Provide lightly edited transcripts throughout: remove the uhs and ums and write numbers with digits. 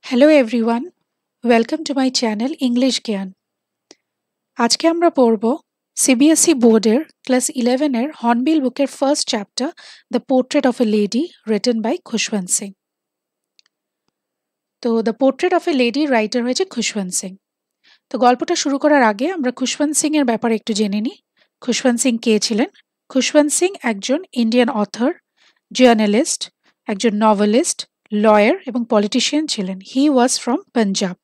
Hello everyone, welcome to my channel English Gyan. আজকে আমরা পড়ব সিবিএসই বোর্ডের ক্লাস 11-এর হর্নবিল বুকের first chapter the portrait of a lady written by Khushwant Singh. তো the portrait of a lady writer হয়েছে খুশবন্ত সিং। তো গল্পটা শুরু করার আগে আমরা খুশবন্ত সিং এর ব্যাপারে একটু জেনে নিই। খুশবন্ত সিং কে ছিলেন? খুশবন্ত সিং একজন ইন্ডিয়ান অথর, জার্নালিস্ট, একজন নভেলিস্ট, লয়ার এবং পলিটিশিয়ান ছিলেন। He was from Punjab.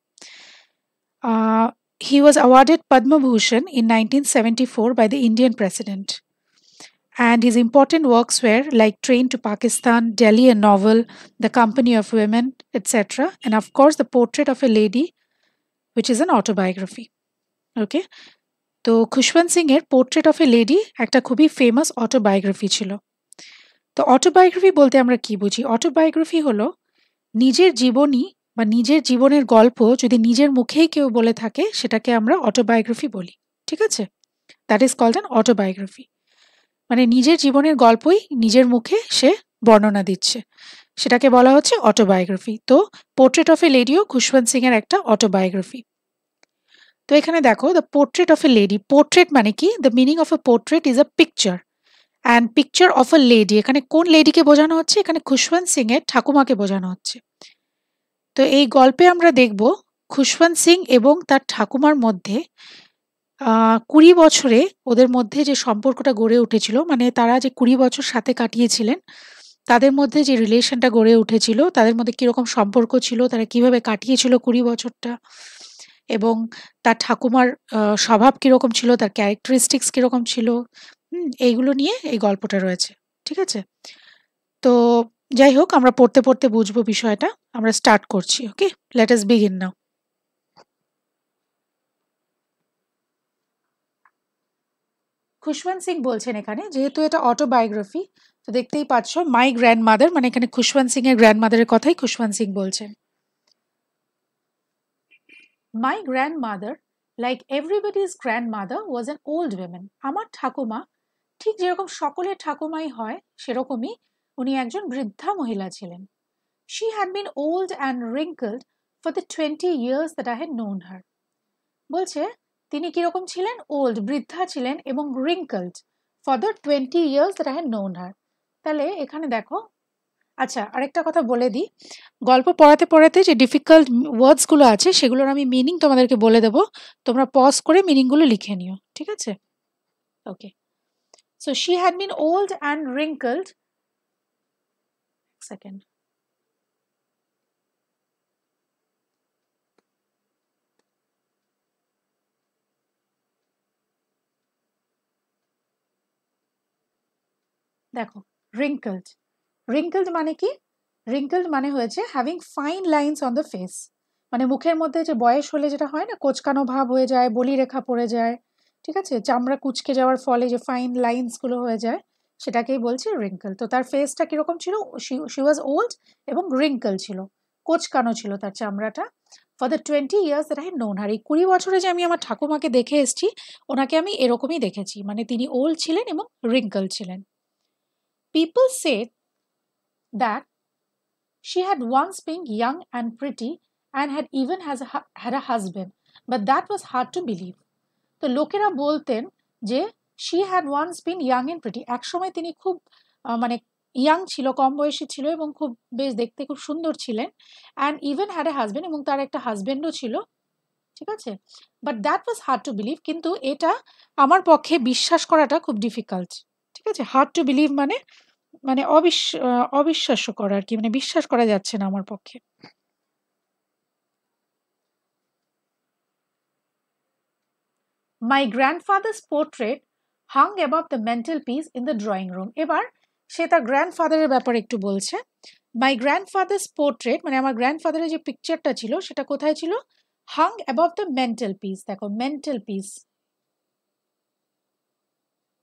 He was awarded Padma Bhushan in 1974 by the Indian president. And his important works were like Train to Pakistan, Delhi a Novel, The Company of Women, etc. And of course, The Portrait of a Lady, which is an autobiography. Okay? তো খুশবন্ত সিং এর portrait of a lady একটা খুবই famous autobiography ছিল। তো autobiography বলতে আমরা কি বুঝি? অটোবায়োগ্রাফি হলো নিজের জীবনী বা নিজের জীবনের গল্প যদি নিজের মুখেই কেউ বলে থাকে সেটাকে আমরা অটোবায়োগ্রাফি বলি। ঠিক আছে? That is called an autobiography. মানে নিজের জীবনের গল্পই নিজের মুখে সে বর্ণনা দিচ্ছে, সেটাকে বলা হচ্ছে অটোবায়োগ্রাফি। তো পোর্ট্রেট অফ এ লেডিও খুশবন্ত সিং এর একটা অটোবায়োগ্রাফি। তো এখানে দেখো, the portrait of a lady. Portrait মানে কি? The meaning of A portrait is a picture, and picture of a lady. এখানে কোন লেডিকে বোঝানো হচ্ছে? এখানে খুশবন্ত সিং এর ঠাকুমাকে বোঝানো হচ্ছে। তো এই গল্পে আমরা দেখব খুশবন্ত সিং এবং তার ঠাকুমার মধ্যে ২০ বছরে ওদের মধ্যে যে সম্পর্কটা গড়ে উঠেছিল, মানে তারা যে ২০ বছর সাথে কাটিয়েছিলেন, তাদের মধ্যে যে রিলেশনটা গড়ে উঠেছিল, তাদের মধ্যে কিরকম সম্পর্ক ছিল, তারা কিভাবে কাটিয়েছিল ২০ বছরটা, এবং তার ঠাকুমার স্বভাব কিরকম ছিল, তার ক্যারেক্টারিস্টিক্স কিরকম ছিল, এইগুলো নিয়ে এই গল্পটা রয়েছে। ঠিক আছে? তো যাই হোক, আমরা পড়তে পড়তে বুঝবো বিষয়টা। আমরা স্টার্ট করছি। Okay, let us begin now. Khushwant Singh বলছেন এখানে, যেহেতু এটা অটোবায়োগ্রাফি, তো দেখতেই পাচ্ছ মাই গ্র্যান্ডমাদার, মানে এখানে খুশবন্ত সিং এর গ্র্যান্ডমাদারের কথাই খুশবন্ত সিং বলছেন। My grandmother, like everybody's grandmother, was an old women. আমার ঠাকুমা ঠিক যেরকম সকলের ঠাকুমাই হয় সেরকমই উনি একজন বৃদ্ধা মহিলা ছিলেন। She had been old and wrinkled for the 20 years that I had known her. বলছে তিনি কিরকম ছিলেন? ওল্ড, বৃদ্ধা ছিলেন, এবং wrinkled for the 20 years that I had known her. তাহলে এখানে দেখো, আচ্ছা আরেকটা কথা বলে দিই, গল্প পড়াতে পড়াতে যে ডিফিকাল্ট ওয়ার্ডসগুলো আছে সেগুলোর আমি মিনিং তোমাদেরকে বলে দেবো, তোমরা পজ করে মিনিংগুলো লিখে নিও। ঠিক আছে? Okay, so she had been old and wrinkled, second, দেখো wrinkled, wrinkled মানে কি? wrinkled মানে হয়েছে having fine lines on the face, মানে মুখের মধ্যে যে বয়স হলে যেটা হয় না, কোচকানো ভাব হয়ে যায়, বলি রেখা পড়ে যায়, ঠিক আছে, চামড়া কুচকে যাওয়ার ফলে যে ফাইন লাইন্স গুলো হয়ে যায়, সেটাকেই বলছে wrinkle। তো তার ফেসটা কিরকম ছিল? শি ওয়াজ ওল্ড এবং wrinkle ছিল, কোচকানো ছিল তার চামড়াটা। For the 20 years that I had known her, এই 20 বছরে যে আমি আমার ঠাকুমাকে দেখে এসেছি, ওনাকে আমি এরকমই দেখেছি, মানে তিনি ওল্ড ছিলেন এবং wrinkle ছিলেন। People said that she had once been young and pretty and had even had a husband, but that was hard to believe. তো লোকেরা বলতেন যে she had once been young and pretty, একসময় তিনি খুব মানে ইয়াং ছিল, কম বয়সী ছিল, এবং খুব বেশ দেখতে খুব সুন্দর ছিলেন, and even had a husband, এবং তার একটা হাজবেন্ডও ছিল। ঠিক আছে? But that was hard to believe, কিন্তু এটা আমার পক্ষে বিশ্বাস করাটা খুব ডিফিকাল্ট। ঠিক আছে? হার্ড টু বিলিভ মানে মানে অবিশ্বাস্য করা আর কি, মানে বিশ্বাস করা যাচ্ছে না আমার পক্ষে। My grandfather's portrait hung above the mantel piece in the drawing room. এবার সে তার গ্র্যান্ডফাদারের ব্যাপারে একটু বলছে। মাই গ্র্যান্ডফাদার্স পোর্ট্রেট মানে আমার গ্র্যান্ডফাদারের যে পিকচারটা ছিল সেটা কোথায় ছিল? Hang above the mantel piece. দেখো mental peace,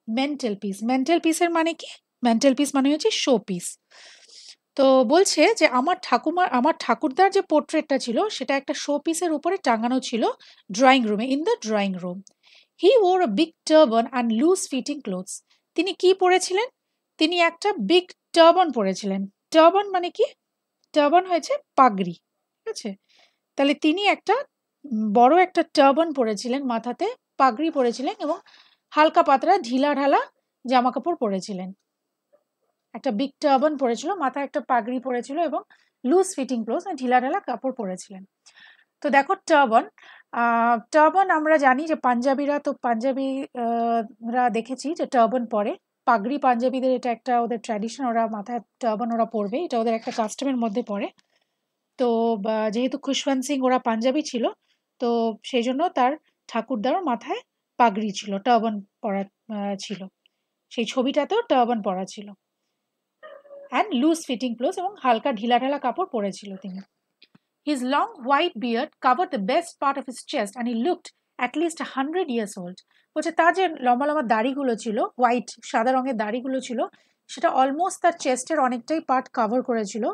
mental peace, mental পিসের মানে কি? মেন্টাল পিস মানে হচ্ছে শো পিস। তো বলছে যে আমার ঠাকুরদার যে পোর্ট্রেটটা ছিল সেটা একটা শো পিসের উপরে টাঙানো ছিল ড্রয়িং রুমে, in the drawing room. He wore a big turban and loose fitting clothes. তিনি কি পরেছিলেন? তিনি একটা বিগ টার্বান পরেছিলেন। টার্বান মানে কি? টার্বান হয়েছে পাগড়ি। ঠিক আছে? তাহলে তিনি একটা বড় একটা টার্বান পরেছিলেন, মাথাতে পাগড়ি পরেছিলেন এবং হালকা পাতলা ঢিলা ঢালা জামা কাপড় পরেছিলেন। একটা বিগ টার্বান পরেছিল, মাথায় একটা পাগড়ি পরেছিল এবং লুজ ফিটিং ক্লোথ, ঢিলা ঢালা কাপড় পরেছিলেন। তো দেখো টার্বান, টার্বান আমরা জানি যে পাঞ্জাবিরা, তো পাঞ্জাবিরা দেখেছি যে টার্বান পরে, পাগড়ি পাঞ্জাবিদের এটা একটা ওদের ট্র্যাডিশন, ওরা মাথায় টার্বান ওরা পরবে, এটা ওদের একটা কাস্টমের মধ্যে পড়ে। তো যেহেতু খুশবন্ত সিং ওরা পাঞ্জাবি ছিল, তো সেই জন্য তার ঠাকুরদারও মাথায় পাগড়ি ছিল, টার্বান পরা ছিল, সেই ছবিটাতেও টার্বান পরা ছিল, অ্যান্ড লুজ ফিটিং ক্লোথ এবং হালকা ঢিলা ঢালা কাপড় পরেছিল তিনি। His long white beard covered the best part of his chest and he looked at least 100 years old. বলছে তার যে লম্বা লম্বা দাড়িগুলো ছিল, হোয়াইট সাদা রঙের দাড়িগুলো ছিল, সেটা অলমোস্ট তার চেস্টের অনেকটাই পার্ট কভার করেছিল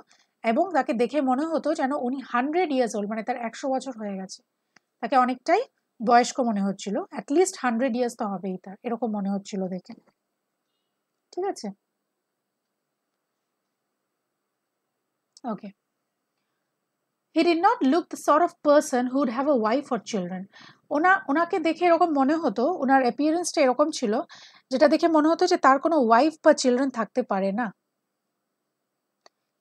এবং তাকে দেখে মনে হতো যেন উনি 100 ইয়ার্স ওল্ড, মানে তার 100 বছর হয়ে গেছে। তাকে অনেকটাই বয়স্ক মনে হচ্ছিল, অ্যাটলিস্ট 100 ইয়ার্স তো হবেই তার, এরকম মনে হচ্ছিল দেখে। ঠিক আছে, ওকে। He did not look the sort of person who would have a wife or children. ওনাকে দেখে এরকম মনে হতো, ওনার অ্যাপিয়ারেন্সটা এরকম ছিল যেটা দেখে মনে হতো যে তার কোনো ওয়াইফ বা চিলড্রেন থাকতে পারে না।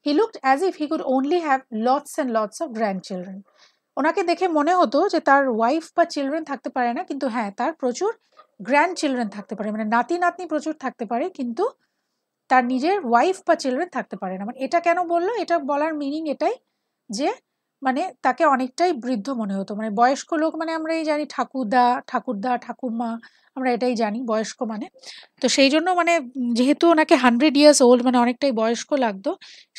He looked as if he could only have lots and lots of grandchildren. ওনাকে দেখে মনে হতো যে তার ওয়াইফ বা চিলড্রেন থাকতে পারে না, কিন্তু হ্যাঁ তার প্রচুর গ্র্যান্ড চিলড্রেন থাকতে পারে, মানে নাতি নাতনি প্রচুর থাকতে পারে, কিন্তু তার নিজের ওয়াইফ বা চিলড্রেন থাকতে পারে না। মানে এটা কেন বললো, এটা বলার মিনিং এটাই যে মানে তাকে অনেকটাই বৃদ্ধ মনে হতো, মানে বয়স্ক লোক মানে আমরা এই জানি ঠাকুরদা ঠাকুমা, আমরা এটাই জানি বয়স্ক মানে। তো সেই জন্য মানে যেহেতু ওনাকে 100 ইয়ার্স ওল্ড মানে অনেকটাই বয়স্ক লাগতো,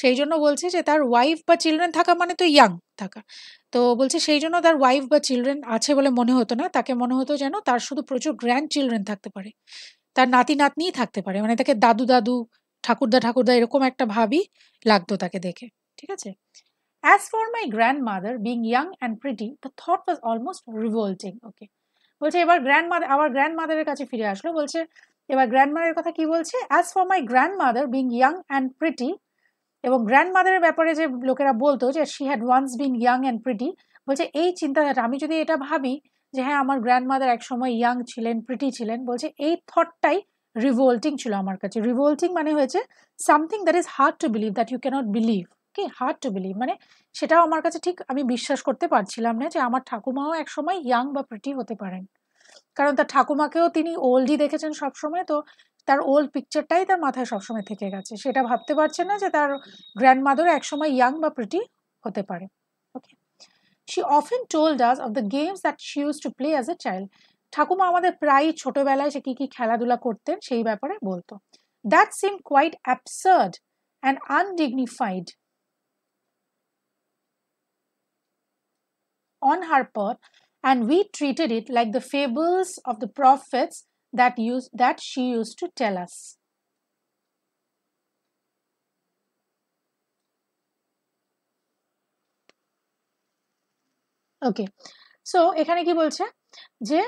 সেই জন্য বলছে যে তার ওয়াইফ বা চিলড্রেন থাকা মানে তো ইয়াং থাকা। তো বলছে সেই জন্য তার ওয়াইফ বা চিলড্রেন আছে বলে মনে হতো না, তাকে মনে হতো যেন তার শুধু প্রচুর গ্র্যান্ড চিলড্রেন থাকতে পারে, তার নাতি নাতনিই থাকতে পারে, মানে তাকে দাদু দাদু ঠাকুরদা এরকম একটা ভাবই লাগতো তাকে দেখে। ঠিক আছে। As for my grandmother being young and pretty, the thought was almost revolting. Okay. বলছে এবার আবার গ্র্যান্ডমাদারের কাছে ফিরে আসলো, বলছে এবার গ্র্যান্ডমাদারের কথা কি বলছে, as for my grandmother being young and pretty, এবং গ্র্যান্ডমাদারের ব্যাপারে যে লোকেরা বলতো যে she had once been young and pretty, বলছে এই চিন্তাধারা, আমি যদি এটা ভাবি যে হ্যাঁ আমার গ্র্যান্ডমাদার এক সময় ইয়াং ছিলেন, প্রিটি ছিলেন, বলছে এই থটটাই রিভোল্টিং ছিল আমার কাছে। রিভোল্টিং মানে হয়েছে something that is hard to believe, that you can't believe. কি হার্ড টু বিলিভ মানে সেটাও আমার কাছে ঠিক আমি বিশ্বাস করতে পারছিলাম না যে আমার ঠাকুমাও এক সময় ইয়াং বা প্রিটি হতে পারেন, কারণ তার ঠাকুমাকেও তিনি ওল্ডই দেখেছেন সবসময়, তো তার ওল্ড পিকচারটাই তার মাথায় সবসময় থেকে গেছে, সেটা ভাবতে পারছে না যে তার গ্র্যান্ডমাদারও একসময় ইয়াং বা প্রিটি হতে পারে। ওকে। She often told us of the games that she used to play as a child. ঠাকুমা আমাদের প্রায় ছোটবেলায় সে কি কি খেলাধুলা করতেন সেই ব্যাপারে বলতো। That seemed quite absurd and undignified on her part, and we treated it like the fables of the prophets that she used to tell us. Okay, so এখানে কি বলছে যে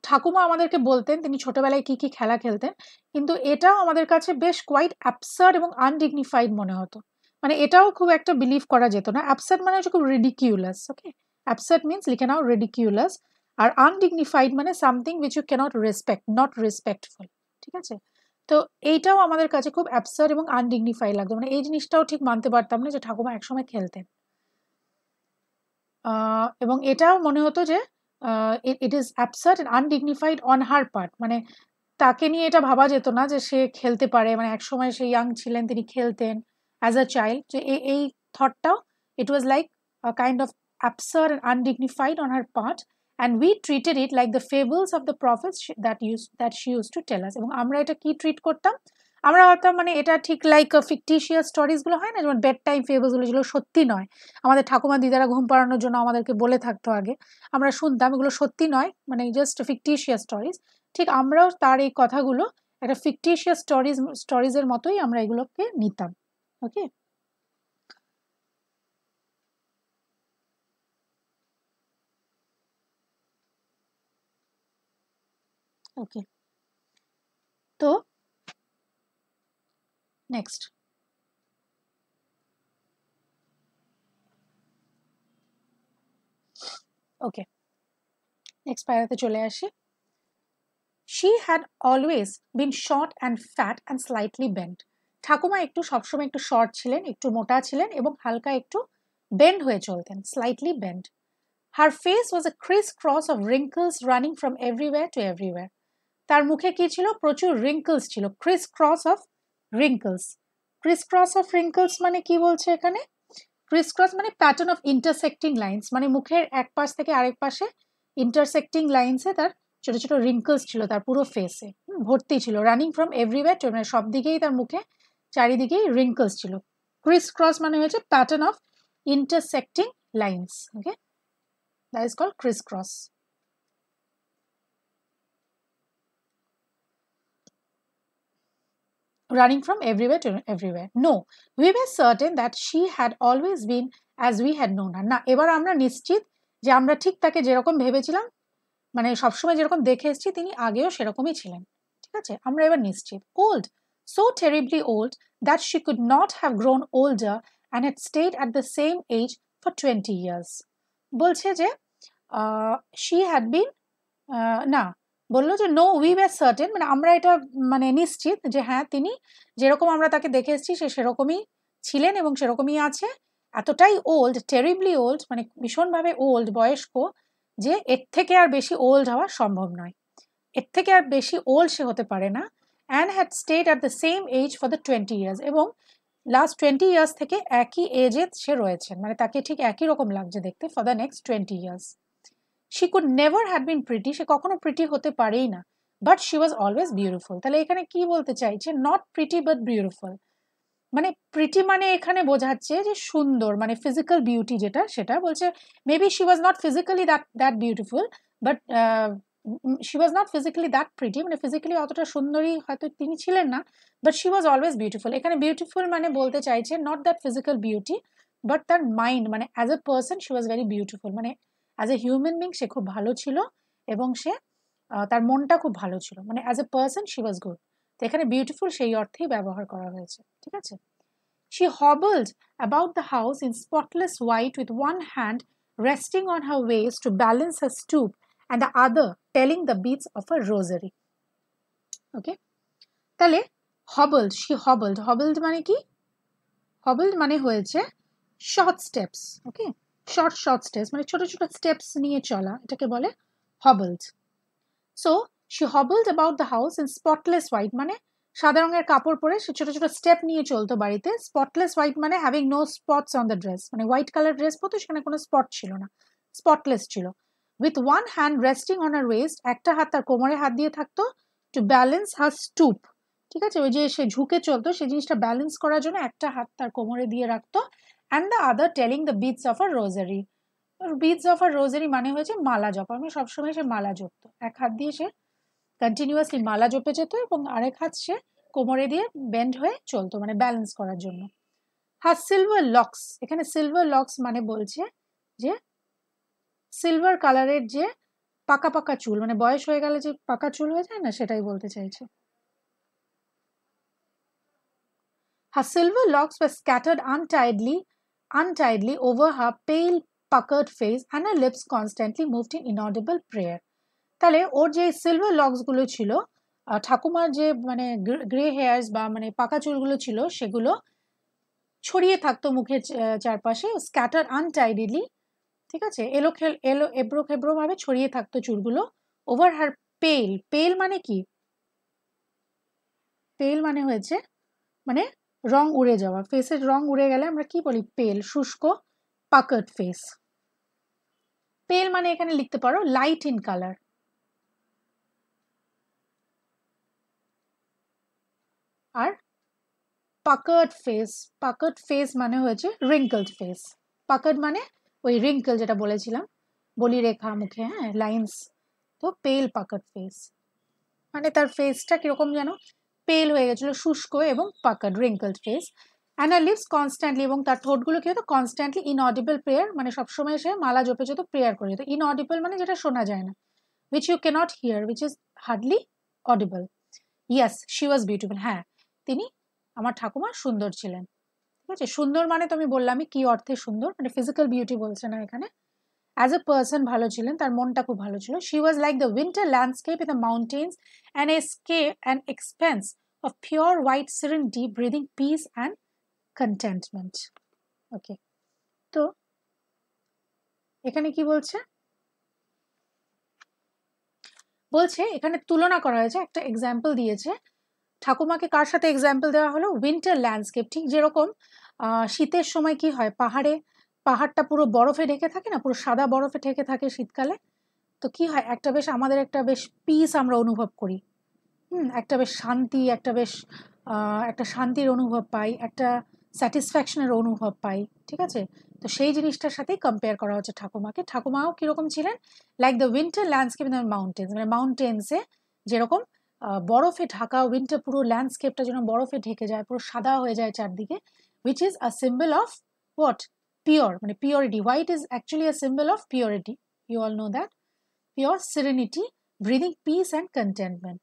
ঠাকুমা আমাদেরকে বলতেন তিনি ছোটবেলায় কি কি খেলা খেলতেন, কিন্তু এটাও আমাদের কাছে বেশ কোয়াইট অ্যাবসার্ড এবং আনডিগনিফাইড মনে হতো, মানে এটাও খুব একটা বিলিভ করা যেত না। অ্যাবসার্ড মানে হচ্ছে খুব রিডিকিউলাস। ওকে, অ্যাবসার্ড মিনস লিখে নাও রিডিকিউলাস, আর আনডিগনিফাইড মানে something which you can't respect, not respectful. ঠিক আছে, তো এইটাও আমাদের কাছে খুব অ্যাবসার্ড এবং আনডিগনিফাইড লাগতো, মানে এই জিনিসটাও ঠিক মানতে পারতাম না যে ঠাকুমা একসময় খেলতেন। এবং এটাও মনে হতো যে it is absurd and undignified on her part, মানে তাকে নিয়ে এটা ভাবা যেত না যে সে খেলতে পারে, মানে একসময় সে ইয়াং ছিলেন, তিনি খেলতেন অ্যাজ আ চাইল্ড, যে এই থটটাও it was like kind of absurd and undignified on her part, and we treated it like the fables of the prophets that she use to tell us. এবং আমরা এটা কি ট্রিট করতাম, আমরা ভাবতাম মানে এটা ঠিক লাইক ফিকটিশিয়াস স্টোরিজগুলো হয় না, যেমন বেড টাইম ফেবলসগুলো, যেগুলো সত্যি নয়, আমাদের ঠাকুমা দিদারা ঘুম পাড়ানোর জন্য আমাদেরকে বলে থাকতো আগে, আমরা শুনতাম, এগুলো সত্যি নয়, মানে জাস্ট ফিকটিশিয়াস স্টোরিজ। ঠিক আমরাও তার এই কথাগুলো একটা ফিকটিশিয়াস স্টোরিজের মতোই আমরা এগুলোকে নিতাম। ওকে, ওকে, তো নেক্সট। ওকে, নেক্সট প্যারাতে চলে আসি। She had always been short and fat and slightly bent. ঠাকুমা একটু সবসময় একটু শর্ট ছিলেন, একটু মোটা ছিলেন এবং হালকা একটু বেন্ড হয়ে চলতেন, slightly bend. Her face was a criss-cross of wrinkles running from everywhere to everywhere. তার মুখে কি ছিল? প্রচুর রিঙ্কলস ছিল। Criss cross of wrinkles. Chris cross of wrinkles মানে কি বলছে এখানে? ক্রিস ক্রস মানে প্যাটার্ন অফ ইন্টারসেক্টিং লাইন্স, মানে মুখের এক পাশ থেকে আরেক পাশে ইন্টারসেক্টিং লাইন্সে তার ছোট ছোট রিঙ্কলস ছিল তার পুরো ফেসে, ভর্তি ছিল। রানিং ফ্রম এভরিওয়্যার টু, মানে সব দিকেই তার মুখে চারিদিকেই রিঙ্কলস ছিল। ক্রিস ক্রস মানে হয়েছে pattern of intersecting lines. Okay, that is called criss cross. Running from everywhere to everywhere. No, we were certain that she had always been as we had known her. না, এবার আমরা নিশ্চিত যে আমরা ঠিক তাকে যেরকম ভেবেছিলাম, মানে সবসময় যেরকম দেখে এসেছি তিনি আগেও সেরকমই ছিলেন। ঠিক আছে, আমরা এবার নিশ্চিত। Old, so terribly old that she could not have grown older and had stayed at the same age for 20 years. বলছে যে she had been, না, বললো যে নো উই ওয়ার সার্টেন, মানে আমরা এটা মানে নিশ্চিত যে হ্যাঁ তিনি যেরকম আমরা তাকে দেখে এসেছি সে সেরকমই ছিলেন এবং সেরকমই আছে। এতটাই ওল্ড, টেরিবলি ওল্ড মানে ভীষণভাবে ওল্ড, বয়স্ক, যে এর থেকে আর বেশি ওল্ড হওয়া সম্ভব নয়, এর থেকে আর বেশি ওল্ড সে হতে পারে না। And had stayed at the same age for the 20 years, এবং লাস্ট 20 ইয়ার্স থেকে একই এজে সে রয়েছেন, মানে তাকে ঠিক একই রকম লাগছে দেখতে for the next 20 years. She could never have been pretty, সে কখনো প্রিটি হতে পারেই না, but she was always beautiful. তাহলে এখানে কি বলতে চাইছে? নট প্রিটি বাট বিউটিফুল, মানে প্রিটি মানে এখানে বোঝাচ্ছে যে সুন্দর, মানে ফিজিক্যাল বিউটি যেটা, সেটা বলছে। Maybe she was not physically that beautiful, but she was not physically that pretty, মানে ফিজিক্যালি অতটা সুন্দরী হয়তো তিনি ছিলেন না, but she was always beautiful. এখানে বিউটিফুল মানে বলতে চাইছে not that physical beauty, but তার মাইন্ড, মানে as a person she was very beautiful, মানে অ্যাজ এ হিউম্যান বিং সে খুব ভালো ছিল এবং সে তার মনটা খুব ভালো ছিল, মানে as a person she was good. তো এখানে বিউটিফুল সেই অর্থেই ব্যবহার করা হয়েছে। ঠিক আছে। She hobbled about the house in spotless white with one hand resting on her waist to balance her stoop and the other telling the beads of a rosary. Okay, তাহলে hobbled, she hobbled, hobbled মানে কি? hobbled মানে হয়েছে short steps. Okay, short steps মানে ছোট ছোট steps নিয়ে চলা, এটাকে বলে hobbled. So she hobbled about the house in spotless white, মানে সাদা রঙের কাপড় পরে সে ছোট ছোট স্টেপ নিয়ে চলতো বাড়িতে। স্পটলেস হোয়াইট মানে having no spots on the dress, মানে হোয়াইট কালার ড্রেস পরতো, সেখানে কোনো স্পট ছিল না, স্পটলেস ছিল। With one hand resting on her waist, একটা হাত তার কোমরে হাত দিয়ে থাকতো। টু ব্যালেন্স হার স্টুপ, ঠিক আছে, ওই যে সে ঝুঁকে চলতো সেই জিনিসটা ব্যালেন্স করার জন্য একটা হাত তার কোমরে দিয়ে রাখতো। And the other telling the beads of a rosary. Beads of a rosary মানে হয়েছে মালা জপা, মানে সবসময় সে মালা জপতো, এক হাত দিয়ে সে কন্টিনিউয়াসলি মালা জপে যেত এবং আরেক হাত সে কোমরে দিয়ে বেন্ড হয়ে চলতো, মানে ব্যালেন্স করার জন্য। হার সিলভার লক্স, এখানে সিলভার লক্স মানে বলছে যে সিলভার কালারের যে পাকা পাকা চুল, মানে বয়স হয়ে গেলে যে পাকা চুল হয়ে যায় না, সেটাই বলতে চাইছে। Her silver locks were scattered untidily over her pale puckered face and her lips constantly moved in inaudible prayer. তাহলে ওর যে সিলভার লকসগুলো ছিল, ঠাকুমার যে মানে গ্রে হেয়ার্স বা মানে পাকা চুলগুলো ছিল, সেগুলো ছড়িয়ে থাকতো মুখের চারপাশে, স্ক্যাটার আনটাইডিলি, ঠিক আছে, এলো এবড়ো খেবড়ো ভাবে ছড়িয়ে থাকতো চুলগুলো। ওভার হার পেল, পেল মানে কি? পেল মানে হয়েছে মানে রং উড়ে যাওয়া, ফেসের রং উড়ে গেলে আমরা কি বলি? পেল, শুষ্ক, পাকার্ড ফেস। পেল মানে এখানে লিখতে পারো লাইট ইন কালার। আর পাকার্ড ফেস মানে হয়েছে রিঙ্কলড ফেস। পাকার্ড মানে ওই রিঙ্কল যেটা বলেছিলাম, বলি রেখা মুখে, হ্যাঁ, লাইন্স। তো পেল পাকার্ড ফেস মানে তার ফেসটা কিরকম যেন পেল হয়ে গেছিল, শুষ্ক এবং puckered, wrinkled face. And her lips constantly, এবং তার ঠোঁটগুলো কি হতো? কনস্ট্যান্টলি ইনঅডিবল প্রেয়ার, মানে সবসময় সে মালা জপে যেত, প্রেয়ার করে যেত। ইনঅডিবল মানে যেটা শোনা যায় না, which you cannot hear, which is hardly audible. Yes, she was beautiful. হ্যাঁ, তিনি, আমার ঠাকুমা সুন্দর ছিলেন। ঠিক আছে, সুন্দর মানে তো আমি বললামই কি অর্থে সুন্দর, মানে ফিজিক্যাল বিউটি বলছে না এখানে। অ্যাজ এ পার্সন ভালো ছিলেন, তার মনটা খুব ভালো ছিল। She was like the winter landscape in the mountains and escape and expanse of pure white serenity breathing peace and contentment. Okay, তো এখানে কি বলছে? বলছে এখানে তুলনা করা হয়েছে, একটা এক্সাম্পল দিয়েছে। ঠাকুমাকে কার সাথে এক্সাম্পল দেওয়া হলো? Winter landscape. ঠিক যেরকম শীতের সময় কি হয়, পাহাড়টা পুরো বরফে ঢেকে থাকে না, পুরো সাদা বরফে ঢেকে থাকে শীতকালে। তো কি হয়, আমাদের একটা বেশ পিস আমরা অনুভব করি। একটা বেশ শান্তি, একটা শান্তির অনুভব পাই, একটা স্যাটিসফ্যাকশনের অনুভব পাই। ঠিক আছে, তো সেই জিনিসটার সাথেই কম্পেয়ার করা হচ্ছে ঠাকুমাকে। ঠাকুমাও কিরকম ছিলেন? Like the winter landscape in the mountains, মানে মাউন্টেন্সে যেরকম বরফে ঢাকা উইন্টার, পুরো ল্যান্ডস্কেপটা যেন বরফে ঢেকে যায়, পুরো সাদা হয়ে যায় চারদিকে, which is a symbol of what? Pure, মানে purity. White is actually a symbol of purity, you all know that. Pure serenity breathing peace and contentment,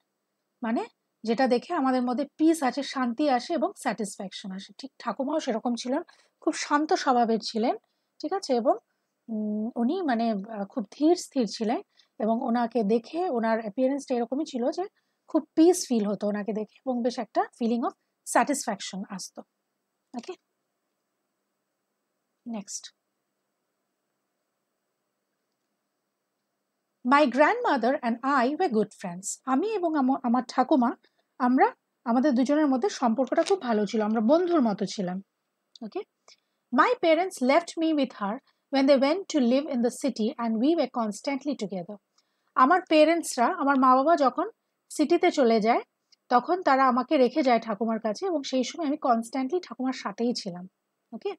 মানে যেটা দেখে আমাদের মধ্যে পিস আছে, শান্তি আসে এবং স্যাটিসফ্যাকশন আসে। ঠিক ঠাকুমাও সেরকম ছিলেন, খুব শান্ত স্বভাবের ছিলেন। ঠিক আছে, এবং উনি মানে খুব ধীর স্থির ছিলেন, এবং ওনাকে দেখে ওনার অ্যাপিয়ারেন্সটা এরকমই ছিল যে খুব পিস ফিল হতো ওনাকে দেখে, এবং বেশ একটা ফিলিং অফ স্যাটিসফ্যাকশন আসতো। Okay, next. My grandmother and I were good friends. আমি এবং আমার ঠাকুমা, আমরা আমাদের দুজনের মধ্যে সম্পর্কটা খুব ভালো ছিল, আমরা বন্ধুর মতো ছিলাম। ওকে, my parents left me with her when they went to live in the city and we were constantly together. আমার পেরেন্টসরা, আমার মা বাবা যখন সিটিতে চলে যায়, তখন তারা আমাকে রেখে যায় ঠাকুমার কাছে, এবং সেই সময় আমি কনস্ট্যান্টলি ঠাকুমার সাথেই ছিলাম। ওকে,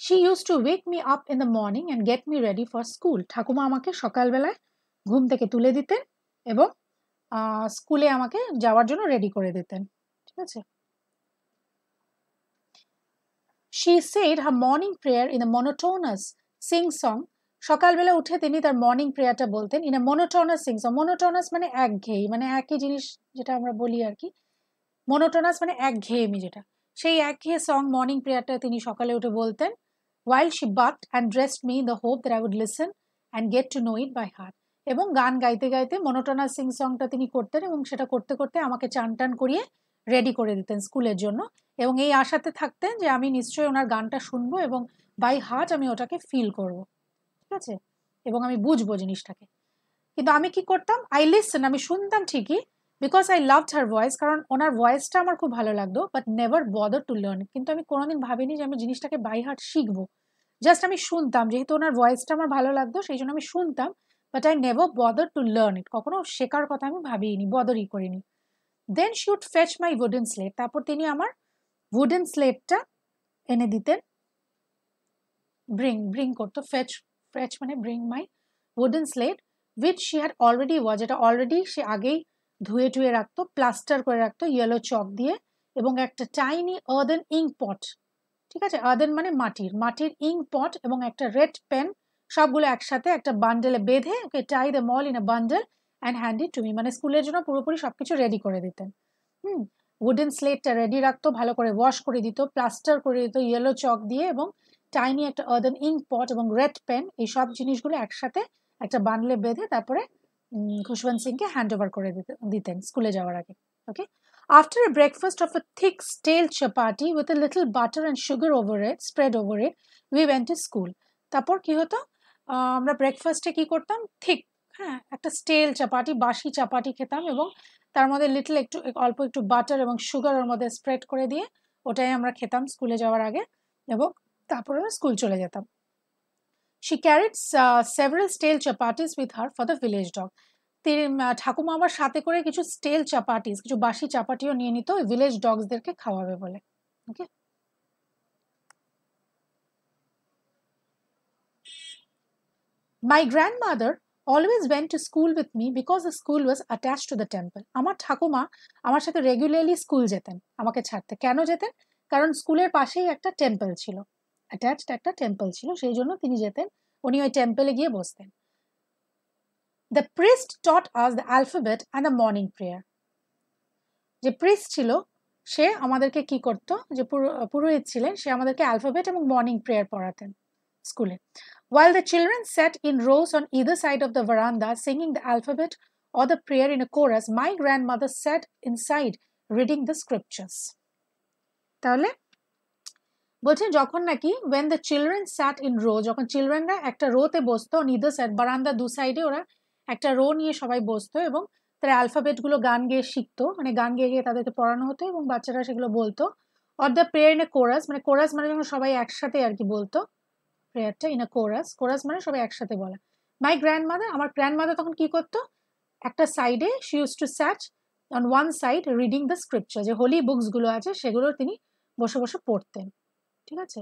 she used to wake me up in the morning and get me ready for school. ঠাকুমা আমাকে সকালবেলায় ঘুম থেকে তুলে দিতেন এবং স্কুলে আমাকে যাওয়ার জন্য রেডি করে দিতেন। ঠিক আছে, she said her morning prayer in a monotonous sing song. সকালবেলা উঠে তিনি তার মর্নিং প্রেয়ারটা বলতেন in a monotonous Singh song. Monotonous মানে একঘেয়েমি, মানে একই জিনিস যেটা আমরা বলি আর কি। মনোটোনাস মানে একঘেয়েমি, যেটা সেই একঘেয়ে সং মর্নিং প্রেয়ারটা তিনি সকালে উঠে বলতেন। while she bathed and dressed me in the hope that I would listen and get to know it by heart. এবং গান গাইতে গাইতে মনোটোনাস সিং সংটা তিনি করতেন, এবং সেটা করতে করতে আমাকে চান টান করিয়ে রেডি করে দিতেন স্কুলের জন্য, এবং এই আশাতে থাকতেন যে আমি নিশ্চয়ই ওনার গানটা শুনবো এবং বাই হার্ট আমি ওটাকে ফিল করব। ঠিক আছে, এবং আমি বুঝবো জিনিসটাকে। কিন্তু আমি কি করতাম? আই লিসেন, আমি শুনতাম ঠিকই, because I loved her voice, কারণ ওনার ভয়েসটা আমার খুব ভালো লাগতো, but never bother to learn. কিন্তু আমি কোনোদিন ভাবিনি যে আমি জিনিসটাকে বাই হার্ট শিখবো। জাস্ট আমি শুনতাম, যেহেতু ওনার ভয়েসটা আমার ভালো লাগতো সেই জন্য আমি শুনতাম, but I never bother to learn it. কখনো শেখার কথা আমি ভাবিনি, বদারই করিনি। Then she would fetch my wooden slate. তারপর তিনি আমার উডেন স্লেটটা এনে দিতেন। ব্রিং করতো, ফেচ মানে bring my wooden slate which she had already was, এটা অলরেডি সে আগেই ধুয়ে টুয়ে রাখতো, প্লাস্টার করে রাখতো ইয়েলো চক দিয়ে, এবং একটা টাইনি আর্দেন ইঙ্ক পট। ঠিক আছে, আর্দেন মানে মাটির ইঙ্ক পট এবং একটা রেড পেন, সবগুলো একসাথে একটা বান্ডেলে বেঁধে, okay tie the mall in a bundle and hand it to me, মানে স্কুলের জন্য পুরোপুরি সবকিছু রেডি করে দিতেন। উডেন স্লেটটা রেডি রাখতো, ভালো করে ওয়াশ করে দিত, প্লাস্টার করে দিত ইয়েলো চক দিয়ে, এবং টাইনি একটা আর্দেন ইঙ্ক পট এবং রেড পেন, এই সব জিনিসগুলো একসাথে একটা বান্ডলে বেঁধে তারপরে খুশবন্ত সিংকে হ্যান্ড ওভার করে দিতেন স্কুলে যাওয়ার আগে। ওকে, after a breakfast of a thick stale chapati with a little butter and sugar spread over it, we went to school. তারপর কি হতো? আমরা ব্রেকফাস্টে কি করতাম? একটা স্টেল চাপাটি, বাসি চাপাটি খেতাম, এবং তার মধ্যে অল্প একটু বাটার এবং সুগার ওর মধ্যে স্প্রেড করে দিয়ে ওটাই আমরা খেতাম স্কুলে যাওয়ার আগে, এবং তারপরে স্কুল চলে যেতাম। She carried several stale chapatis with her for the village dog. ঠাকুমা আমার সাথে করে কিছু স্টেল চাপাটিস, কিছু বাসি চাপাটিও নিয়ে নিত ওই ভিলেজ ডগসদেরকে খাওয়াবে বলে। ওকে, my grandmother always went to school with me because the school was attached to the temple. আমার ঠাকুমা আমার সাথে রেগুলারলি স্কুল যেতেন আমাকে ছাড়তে। কেন যেতেন? কারণ স্কুলের পাশেই একটা টেম্পল ছিল, অ্যাটাচড একটা টেম্পল ছিল, সেই জন্য তিনি যেতেন, উনি ওই টেম্পলে গিয়ে বসতেন। The priest taught us the alphabet and the morning prayer. যে প্রিস্ট ছিল সে আমাদেরকে কি করতো, যে পুরোহিত ছিলেন, সে আমাদেরকে অ্যালফাবেট এবং মর্নিং প্রেয়ার পড়াতেন। স্কুলে। While the children sat in rows on either side of the veranda singing the alphabet or the prayer in a chorus, my grandmother sat inside reading the scriptures. তাহলে বলছেন যখন নাকি when the children sat in row, যখন চিলড্রেনরা একটা রোতে বসতো on either side, বারান্দা দু সাইডে ওরা একটা রো নিয়ে সবাই বসতো এবং তারা অ্যালফাবেট গুলো গান গেয়ে শিখতো, মানে গান গেয়ে গিয়ে তাদেরকে পড়ানো হতো এবং বাচ্চারা সেগুলো বলতো। Or the prayer in a chorus, মানে কোরাস মানে যখন সবাই একসাথে আর কি বলতো প্রেয়ারটা, ইন এ কোরাস, কোরাস মানে সবাই একসাথে বলা। মাই গ্র্যান্ডমাদার, আমার গ্র্যান্ডমাদার তখন কি করতো, একটা সাইডে she use to sat on one side reading the scripture, যে হোলি বুকস গুলো আছে সেগুলো তিনি বসে বসে পড়তেন। ঠিক আছে।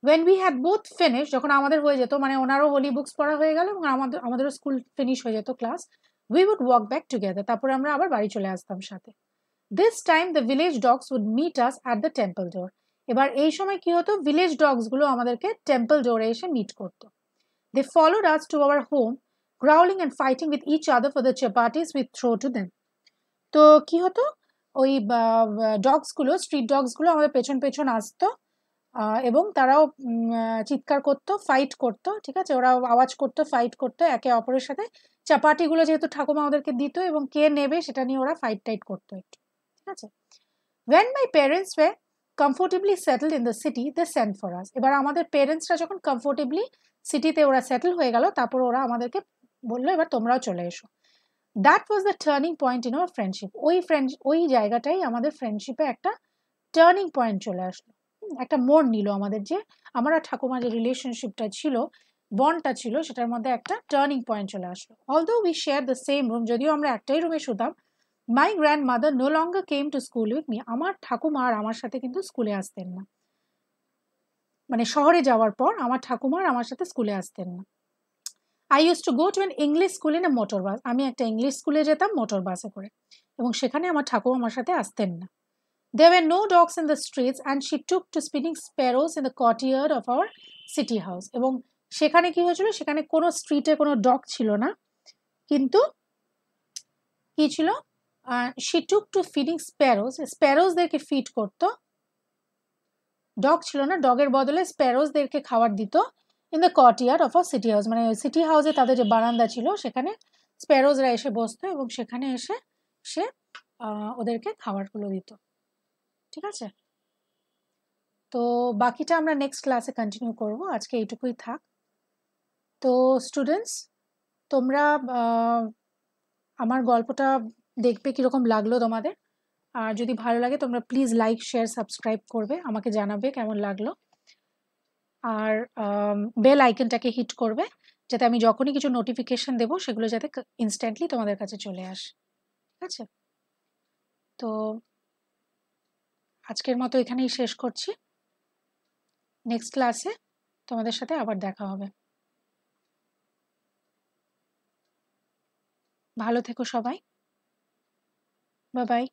when we had both finished, যখন আমাদের হয়ে যেত, মানে ওনারও হোলি বুকস পড়া হয়ে গেল এবং আমাদেরও স্কুল ফিনিশ হয়ে যেত class, we would walk back together, তারপরে আমরা আবার বাড়ি চলে আসতাম সাথে। this time the village dogs would meet us at the temple door, এবার এই সময় কি হতো, ভিলেজ ডগস গুলো আমাদেরকে টেম্পল ডোরে এসে মিট করতো। they followed us to our home, growling and fighting with each other for the chapatis we throw to them. তো কি হতো, ওই ডগস গুলো, স্ট্রিট ডগস গুলো আমাদের পেছন পেছন আসতো এবং তারাও চিৎকার করতো, ফাইট করতো। ঠিক আছে, ওরা আওয়াজ করতো, ফাইট করতো একে অপরের সাথে। চাপাটিগুলো যেহেতু ঠাকুমা ওদেরকে দিত এবং কে নেবে সেটা নিয়ে ওরা ফাইট টাইট করতো একটু। ঠিক আছে। when my parents were comfortably settled in the city, they sent for us, এবার আমাদের পেরেন্টসরা যখন কমফোর্টেবলি সিটিতে ওরা সেটেল হয়ে গেল, তারপর ওরা আমাদেরকে বললো এবার তোমরাও চলে এসো। That was the turning point in our friendship, ওই জায়গাটাই আমাদের ফ্রেন্ডশিপে একটা টার্নিং পয়েন্ট চলে আসলো, একটা মোড় নিল আমাদের, যে আমরা ঠাকুমার যে রিলেশনশিপটা ছিল, বন্ডটা ছিল, সেটার মধ্যে একটা টার্নিং পয়েন্ট চলে আসলো। Although we share the same room, যদিও আমরা একটাই রুমে শুতাম, my grandmother no longer came to school with me, আমার ঠাকুমা আর আমার সাথে কিন্তু স্কুলে আসতেন না, মানে শহরে যাওয়ার পর আমার ঠাকুমা আর আমার সাথে স্কুলে আসতেন না। I use to go to an English school in a motor bus, আমি একটা ইংলিশ স্কুলে যেতাম মোটর বাসে করে, এবং সেখানে আমার ঠাকুমা আমার সাথে আসতেন না। There were no dogs in the streets and she took to spinning sparrows in the courtyard of our city house, এবং সেখানে কি হয়েছিল, সেখানে কোনো স্ট্রিটে কোনো ডগ ছিল না, কিন্তু কি ছিল, she took to feeding sparrows, স্প্যারোসদেরকে ফিড করতো, ডগ ছিল না, ডগের বদলে স্প্যারোসদেরকে খাবার দিত, in the courtyard of our city house, মানে সিটি হাউসে তাদের যে বারান্দা ছিল সেখানে স্প্যারোসরা এসে বসতো এবং সেখানে এসে সে ওদেরকে খাবারগুলো দিত। ঠিক আছে, তো বাকিটা আমরা নেক্সট ক্লাসে কন্টিনিউ করব, আজকে এইটুকুই থাক। তো স্টুডেন্টস, তোমরা আমার গল্পটা দেখবে কীরকম লাগলো তোমাদের, আর যদি ভালো লাগে তোমরা প্লিজ লাইক, শেয়ার, সাবস্ক্রাইব করবে, আমাকে জানাবে কেমন লাগলো, আর বেল আইকনটাকে হিট করবে যাতে আমি যখনই কিছু নোটিফিকেশন দেবো সেগুলো যাতে ইনস্ট্যান্টলি তোমাদের কাছে চলে আসে। ঠিক আছে, তো আজকের মতো এখানেই শেষ করছি, নেক্সট ক্লাসে তোমাদের সাথে আবার দেখা হবে। ভালো থেকো সবাই, বাই বাই।